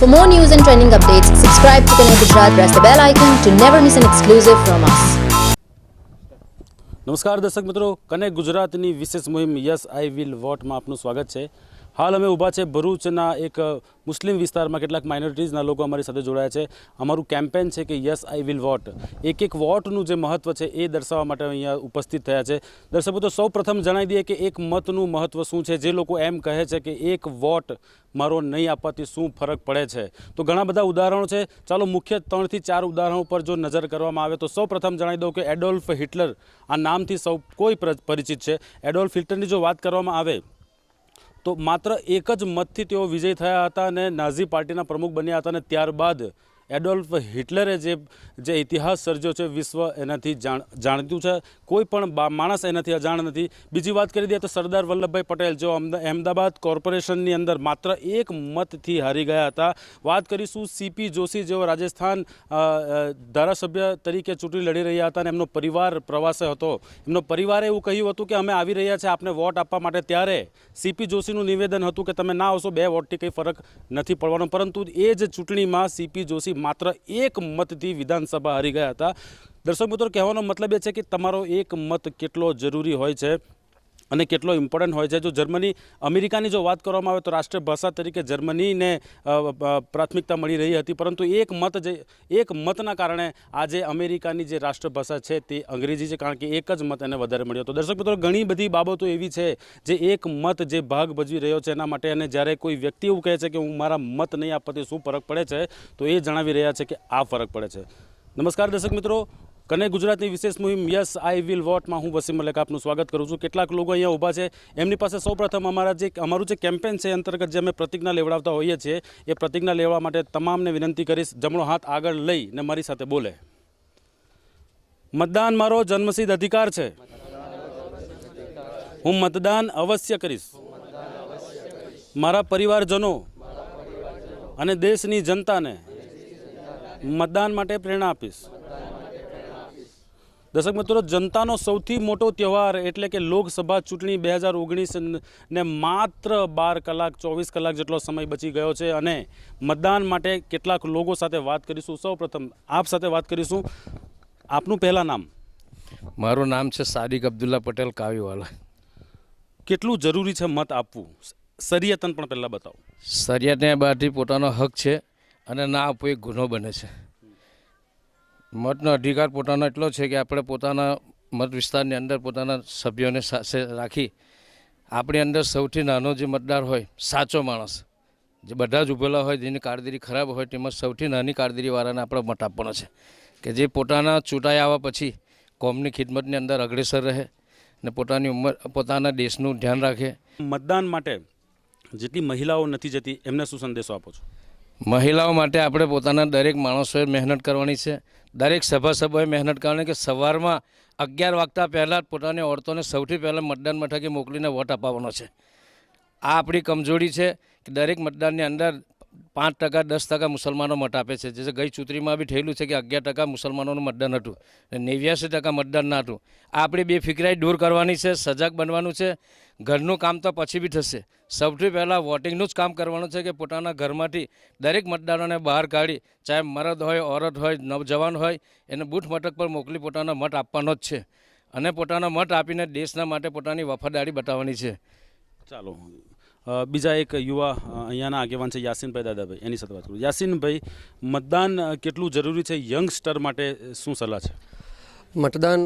For more news and trending updates, subscribe to Connect Gujarat, press the bell icon to never miss an exclusive from us. નમસ્કાર દર્શક મિત્રો, connect ગુજરાતની વિશેષ મુહિમ yes I will વોટમાં આપનું સ્વાગત છે. હાલ અમે ઊભા છે ભરૂચના એક મુસ્લિમ વિસ્તારમાં. કેટલાક માઇનોરિટીઝના લોકો અમારી સાથે જોડાયા છે. અમારું કેમ્પેન છે કે યસ આઈ વિલ વોટ. એક વોટનું જે મહત્ત્વ છે એ દર્શાવવા માટે અહીંયા ઉપસ્થિત થયા છે. દર્શક મિત્રો, સૌ પ્રથમ જણાવી દઈએ કે એક મતનું મહત્ત્વ શું છે. જે લોકો એમ કહે છે કે એક વોટ મારો નહીં આપવાથી શું ફરક પડે છે, તો ઘણા બધા ઉદાહરણો છે. ચાલો મુખ્ય 3 થી 4 ઉદાહરણો પર જો નજર કરવામાં આવે તો સૌ પ્રથમ જણાવી દઉં કે એડોલ્ફ હિટલર આ નામથી સૌ કોઈ પરિચિત છે. એડોલ્ફ હિટલરની જો વાત કરવામાં આવે તો માત્ર એક જ મતથી તેઓ વિજય થયા હતા અને નાઝી પાર્ટીના પ્રમુખ બન્યા હતા. અને ત્યારબાદ એડોલ્ફ હિટલરે જે ઇતિહાસ સર્જ્યો છે વિશ્વ એનાથી જાણતું છે. કોઈ પણ માણસ એનાથી અજાણ નથી. બીજી વાત કરી દઈએ તો સરદાર વલ્લભભાઈ પટેલ જો અહેમદાબાદ કોર્પોરેશનની અંદર માત્ર એક મતથી હારી ગયા હતા. વાત કરીશું સીપી જોશી જેઓ રાજસ્થાન ધારાસભ્ય તરીકે ચૂંટણી લડી રહ્યા હતા અને એમનો પરિવાર પ્રવાસે હતો. એમનો પરિવારે એવું કહ્યું હતું કે અમે આવી રહ્યા છે આપને વોટ આપવા માટે. ત્યારે સીપી જોશીનું નિવેદન હતું કે તમે ના આવશો 2 વોટથી કંઈ ફરક નથી પડવાનો. પરંતુ એ જ ચૂંટણીમાં સીપી જોશી માત્ર એક મતથી વિધાનસભા હારી ગયા હતા. દર્શક મિત્રો, કહેવાનો મતલબ એ છે કે તમારો એક મત કેટલો જરૂરી હોય છે અને કેટલો ઇમ્પોર્ટન્ટ હોય છે. જો અમેરિકાની જો વાત કરવામાં આવે તો રાષ્ટ્રીય ભાષા તરીકે જર્મનીને પ્રાથમિકતા મળી રહી હતી, પરંતુ એક મતના કારણે આજે અમેરિકાની જે રાષ્ટ્રભાષા છે તે અંગ્રેજી છે, કારણ કે એક જ મત એને વધારે મળ્યો હતો. દર્શક મિત્રો, ઘણી બધી બાબતો એવી છે જે એક મત જે ભાગ ભજવી રહ્યો છે એના માટે. અને જ્યારે કોઈ વ્યક્તિ એવું કહે છે કે હું મારા મત નહીં આપવાથી શું ફરક પડે છે, તો એ જણાવી રહ્યા છે કે આ ફરક પડે છે. નમસ્કાર દર્શક મિત્રો, કનેક્ટ ગુજરાતની વિશેષ મુહિમ યસ આઈ વિલ વોટમાં હું વસીમ મલેક આપનું સ્વાગત કરું છું. કેટલાક લોકો અહીંયા ઊભા છે. એમની પાસે સૌપ્રથમ અમારું જે કેમ્પેન છે અંતર્ગત જે અમે પ્રતિજ્ઞા લેવડાવતા હોઈએ છીએ એ પ્રતિજ્ઞા લેવા માટે તમામને વિનંતી કરીશ જમણો હાથ આગળ લઈને મારી સાથે બોલે. મતદાન મારો જન્મસિદ્ધ અધિકાર છે. હું મતદાન અવશ્ય કરીશ. મારા પરિવારજનો અને દેશની જનતાને મતદાન માટે પ્રેરણા આપીશ. દર્શક મિત્રો, જનતાનો સૌથી મોટો તહેવાર એટલે કે લોકસભા ચૂંટણી 2019ને માત્ર 12 કલાક 24 કલાક જેટલો સમય બચી ગયો છે. અને મતદાન માટે કેટલાક લોકો સાથે વાત કરીશું. સૌ પ્રથમ આપ સાથે વાત કરીશું. આપનું પહેલાં નામ? મારું નામ છે સાદિક અબ્દુલ્લા પટેલ કાવીવાલા. કેટલું જરૂરી છે મત આપવું? શરિયતન પણ પહેલાં બતાવો. શરિયતને બહારથી પોતાનો હક છે અને ના આપવો એક ગુનો બને છે. મતનો અધિકાર પોતાનો એટલો છે કે આપણે પોતાના મત વિસ્તારની અંદર પોતાના સભ્યોને સાથે રાખી આપણી અંદર સૌથી નાનો જે મતદાર હોય, સાચો માણસ, જે બધા જ ઉભેલા હોય, જેની કારકિર્દી ખરાબ હોય, તેમાં સૌથી નાની કારકિર્દીવાળાને આપણે મત આપવાનો છે, કે જે પોતાના ચૂંટાઈ આવ્યા પછી કોમની ખિદમતની અંદર અગ્રેસર રહે ને પોતાની ઉંમર પોતાના દેશનું ધ્યાન રાખે. મતદાન માટે જેટલી મહિલાઓ નથી જતી એમને શું સંદેશો આપો છો? મહિલાઓ માટે આપણે પોતાના દરેક માણસોએ મહેનત કરવાની છે. દરેક સભાસભ્યોએ મહેનત કરવાની કે સવારમાં 11 વાગતા પહેલાં જ પોતાની ઓરતોને સૌથી પહેલાં મતદાન મથકે મોકલીને વોટ અપાવવાનો છે. આ આપણી કમજોરી છે કે દરેક મતદાનની અંદર 5% 10% મુસલમાનો મત આપે છે. જે ગઈ ચૂંટણીમાં બી થયેલું છે કે 11% મુસલમાનોનું મતદાન હતું અને 89% મતદાન ના હતું. આ આપણી બેફિકરાઈ દૂર કરવાની છે, સજાગ બનવાનું છે. ઘરનું કામ તો પછી બી થશે, સૌથી પહેલાં વોટિંગનું જ કામ કરવાનું છે કે પોતાના ઘરમાંથી દરેક મતદારોને બહાર કાઢી, ચાહે મર્દ હોય, ઓરત હોય, નવજવાન હોય, એને બૂથ મથક પર મોકલી પોતાનો મત આપવાનો જ છે અને પોતાનો મત આપીને દેશના માટે પોતાની વફાદારી બતાવવાની છે. ચાલો બીજા એક યુવા અહીંયાના આગેવાન છે યાસીનભાઈ દાદાભાઈ, એની સાથે વાત કરું. યાસીનભાઈ, મતદાન કેટલું જરૂરી છે યંગસ્ટર માટે, શું સલાહ છે? મતદાન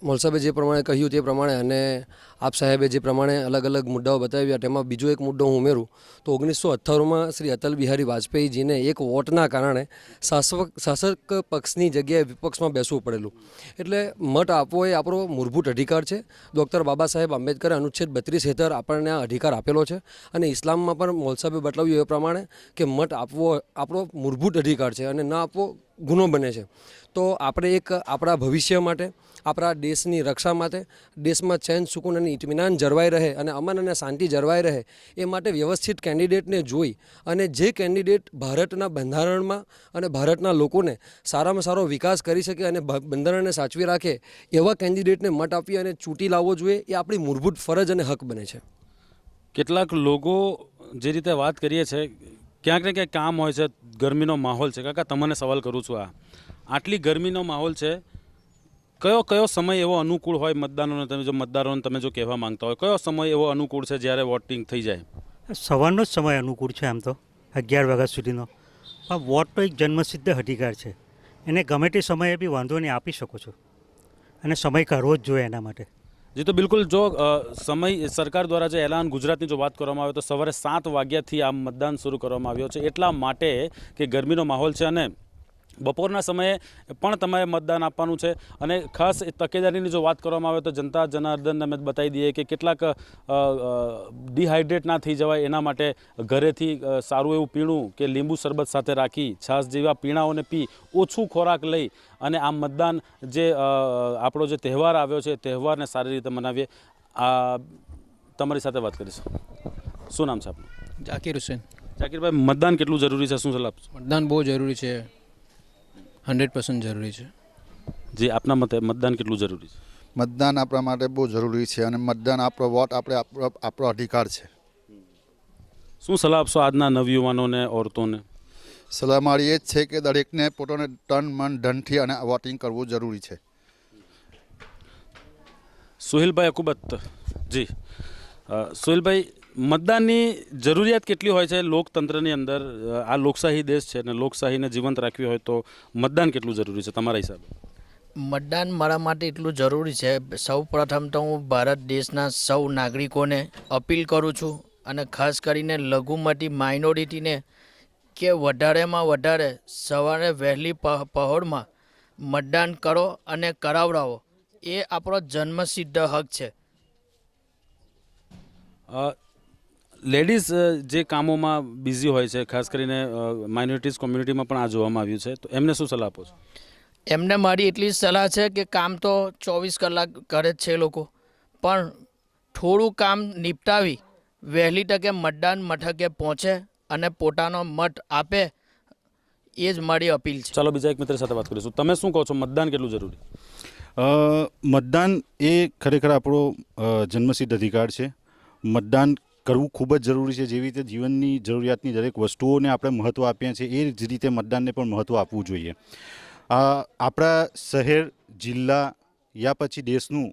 મોલસાબે જે પ્રમાણે કહ્યું તે પ્રમાણે અને આપ સાહેબે જે પ્રમાણે અલગ અલગ મુદ્દાઓ બતાવ્યા તેમાં બીજો એક મુદ્દો હું ઉમેરું તો 1958માં શ્રી અટલ બિહારી વાજપેયીજીને એક વોટના કારણે શાસક પક્ષની જગ્યાએ વિપક્ષમાં બેસવું પડેલું. એટલે મત આપવો એ આપણો મૂળભૂત અધિકાર છે. ડૉક્ટર બાબા સાહેબ આંબેડકરે અનુચ્છેદ 32 હેઠળ આપણને આ અધિકાર આપેલો છે અને ઇસ્લામમાં પણ મોલસાબે બતાવ્યું એ પ્રમાણે કે મત આપવો આપણો મૂળભૂત અધિકાર છે અને ન આપવો ગુનો બને છે. તો આપણે એક આપણા ભવિષ્ય માટે, આપણા દેશની રક્ષા માટે, દેશમાં ચેન સુકૂન અને ઇત્મીનાન જળવાઈ રહે અને અમન અને શાંતિ જળવાઈ રહે એ માટે વ્યવસ્થિત કેન્ડિડેટને જોઈ અને જે કેન્ડિડેટ ભારતના બંધારણમાં અને ભારતના લોકોને સારામાં સારો વિકાસ કરી શકે અને બંધારણને સાચવી રાખે એવા કેન્ડિડેટને મત આપી અને ચૂંટી લાવવો જોઈએ એ આપણી મૂળભૂત ફરજ અને હક બને છે. કેટલાક લોકો જે રીતે વાત કરીએ છે ક્યાંક ને ક્યાંક કામ હોય છે, ગરમીનો માહોલ છે. કાકા તમને સવાલ કરું છું, આટલી ગરમીનો માહોલ છે, કયો સમય એવો અનુકૂળ હોય મતદારોને તમે જો કહેવા માંગતા હોય, કયો સમય એવો અનુકૂળ છે જ્યારે વોટિંગ થઈ જાય? સવારનો જ સમય અનુકૂળ છે આમ તો 11 વાગ્યા સુધીનો. પણ વોટ તો એક જન્મસિદ્ધ અધિકાર છે, એને ગમે તે સમયે બી વાંધો નહીં આપી શકો છો અને સમય કાઢવો જ જોઈએ એના માટે. જી, તો બિલકુલ જો સમય સરકાર દ્વારા જે એલાન ગુજરાતની જો વાત કરવામાં આવે તો સવારે 7 વાગ્યાથી આ મતદાન શરૂ કરવામાં આવ્યો છે, એટલા માટે કે ગરમીનો માહોલ છે અને બપોરના સમયે પણ તમારે મતદાન આપવાનું છે. અને ખાસ તકેદારીની જો વાત કરવામાં આવે તો જનતા જનાર્દનને અમે બતાવી દઈએ કે કેટલાક ડિહાઇડ્રેટ ના થઈ જવાય એના માટે ઘરેથી સારું એવું પીણું કે લીંબુ શરબત સાથે રાખી, છાશ જેવા પીણાઓને પી, ઓછું ખોરાક લઈ અને આ મતદાન જે આપણો જે તહેવાર આવ્યો છે તહેવારને સારી રીતે મનાવીએ. તમારી સાથે વાત કરીશ. શું નામ છે આપનું? જાકીર હુસેન. જાકીરભાઈ, મતદાન કેટલું જરૂરી છે, શું સલાહ આપશો? મતદાન બહુ જરૂરી છે, 100% જરૂરી છે. જી, આપના મતે મતદાન કેટલું જરૂરી છે? મતદાન આપણા માટે બહુ જરૂરી છે અને મતદાન આપણો વોટ આપણો અધિકાર છે. શું સલાહ આપશો આજના નવયુવાનોને, ઓરતોને? સલાહ મારી એ જ છે કે દરેકને પોતાને તન મન ધનથી અને વોટિંગ કરવું જરૂરી છે. સુહિલભાઈ અકુબત, જી સુહિલભાઈ, મતદાનની જરૂરિયાત કેટલી હોય છે લોકતંત્રની અંદર? આ લોકશાહી દેશ છે અને લોકશાહીને જીવંત રાખવી હોય તો મતદાન કેટલું જરૂરી છે તમારા હિસાબે? મતદાન મારા માટે એટલું જરૂરી છે. સૌ પ્રથમ તો હું ભારત દેશના સૌ નાગરિકોને અપીલ કરું છું અને ખાસ કરીને લઘુમતી માઇનોરિટીને કે વધારેમાં વધારે સવારે વહેલી પહોરમાં મતદાન કરો અને કરાવડાવો. એ આપણો જન્મસિદ્ધ હક છે. લેડીઝ જે કામોમાં બિઝી હોય છે, ખાસ કરીને માઇનોરિટીઝ કોમ્યુનિટીમાં પણ આ જોવામાં આવ્યું છે, તો એમને શું સલાહ આપો છો? એમને મારી એટલી સલાહ છે કે કામ તો 24 કલાક કરે જ છે લોકો, પણ થોડું કામ નિપટાવી વહેલી તકે મતદાન મથકે પહોંચે અને પોતાનો મત આપે, એ જ મારી અપીલ છે. ચાલો બીજા એક મિત્ર સાથે વાત કરીશું. તમે શું કહો છો, મતદાન કેટલું જરૂરી? મતદાન એ ખરેખર આપણો જન્મસિદ્ધ અધિકાર છે. મતદાન કરવું ખૂબ જ જરૂરી છે. જેવી રીતે જીવનની જરૂરિયાતની દરેક વસ્તુઓને આપણે મહત્ત્વ આપીએ છીએ, એ જ રીતે મતદાનને પણ મહત્ત્વ આપવું જોઈએ. આપણા શહેર, જિલ્લા યા પછી દેશનું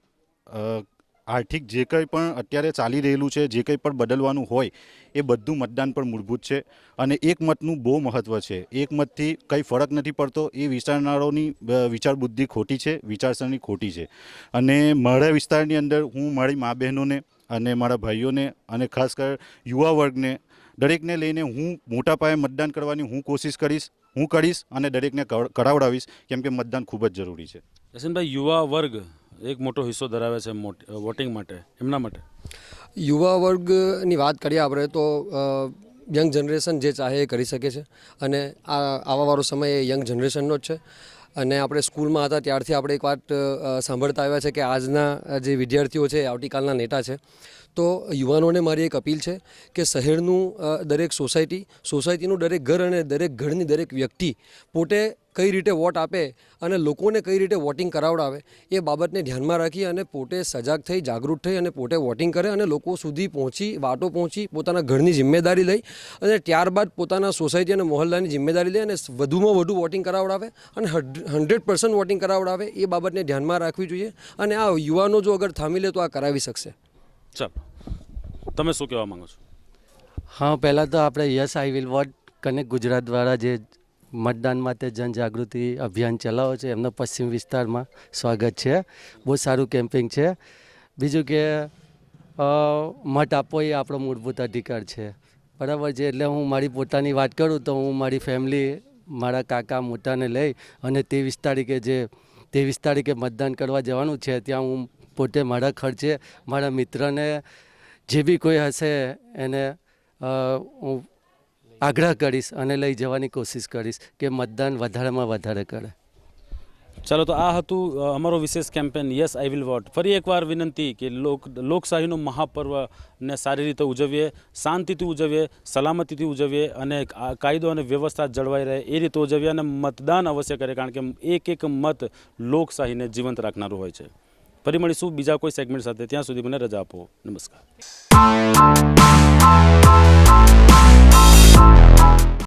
આર્થિક જે કંઈ પણ અત્યારે ચાલી રહેલું છે, જે કંઈ પણ બદલવાનું હોય, એ બધું મતદાન પર મૂળભૂત છે. અને એક મતનું બહુ મહત્ત્વ છે. એક મતથી કંઈ ફરક નથી પડતો. એ વિચારનારોની વિચાર બુદ્ધિ ખોટી છે, વિચારસરણી ખોટી છે. અને મારા વિસ્તારની અંદર હું મારી મા બહેનોને અને મારા ભાઈઓને અને ખાસ કર યુવા વર્ગને દરેકને લઈને હું મોટા પાયે મતદાન કરવાની હું કોશિશ કરીશ, હું કરીશ અને દરેકને કરાવડાવીશ, કેમ કે મતદાન ખૂબ જ જરૂરી છે. યશનભાઈ, યુવા વર્ગ એક મોટો હિસ્સો ધરાવે છે વોટિંગ માટે, એમના માટે યુવા વર્ગની વાત કરીએ આપણે તો યંગ જનરેશન જે ચાહે એ કરી શકે છે અને આવાવાળો સમય એ યંગ જનરેશનનો જ છે. અને આપણે સ્કૂલમાં હતા ત્યારથી આપણે એક વાત સાંભળતા આવ્યા છે કે આજના જે વિદ્યાર્થીઓ છે એ આવતીકાલના નેતા છે. તો યુવાનોને મારી એક અપીલ છે કે શહેરનું દરેક સોસાયટીનું દરેક ઘર અને દરેક ઘરની દરેક વ્યક્તિ પોતે કઈ રીતે વોટ આપે અને લોકોને કઈ રીતે વોટિંગ કરાવડાવે, એ બાબતને ધ્યાનમાં રાખી અને પોતે સજાગ થઈ, જાગૃત થઈ અને પોતે વોટિંગ કરે અને લોકો સુધી વાતો પહોંચી પોતાના ઘરની જિમ્મેદારી લઈ અને ત્યારબાદ પોતાના સોસાયટી અને મહોલ્લાની જિમ્મેદારી લઈ અને વધુમાં વધુ વોટિંગ કરાવડાવે અને 100% વોટિંગ કરાવડાવે, એ બાબતને ધ્યાનમાં રાખવી જોઈએ. અને આ યુવાનો જો અગર થામી લે તો આ કરાવી શકશે. ચાલો, તમે શું કહેવા માંગો છો? હા, પહેલાં તો આપણે yes I will vote connect Gujarat દ્વારા જે મતદાન માટે જનજાગૃતિ અભિયાન ચલાવો છે, એમનો પશ્ચિમ વિસ્તારમાં સ્વાગત છે. બહુ સારું કેમ્પેઇન છે. બીજું કે મત આપવો એ આપણો મૂળભૂત અધિકાર છે, બરાબર છે. એટલે હું મારી પોતાની વાત કરું તો હું મારી ફેમિલી, મારા કાકા મોટાને લઈ અને 23 તારીખે મતદાન કરવા જવાનું છે. ત્યાં હું પોતે મારા ખર્ચે મારા મિત્રને જે બી કોઈ હશે એને હું આગ્રહ કરીશ અને લઈ જવાની કોશિશ કરીશ કે મતદાન વધારેમાં વધારે કરે. ચાલો, તો આ હતું અમારો વિશેષ campaign yes I will vote. ફરી એકવાર વિનંતી કે લોકશાહીનું મહાપર્વને સારી રીતે ઉજવીએ, શાંતિથી ઉજવીએ, સલામતીથી ઉજવીએ અને કાયદો અને વ્યવસ્થા જળવાઈ રહે એ રીતે ઉજવીએ અને મતદાન અવશ્ય કરે, કારણ કે એક મત લોકશાહીને જીવંત રાખનારું હોય છે. ફરી મળીશું બીજા કોઈ સેગમેન્ટ સાથે. ત્યાં સુધી મને રજા આપો. નમસ્કાર.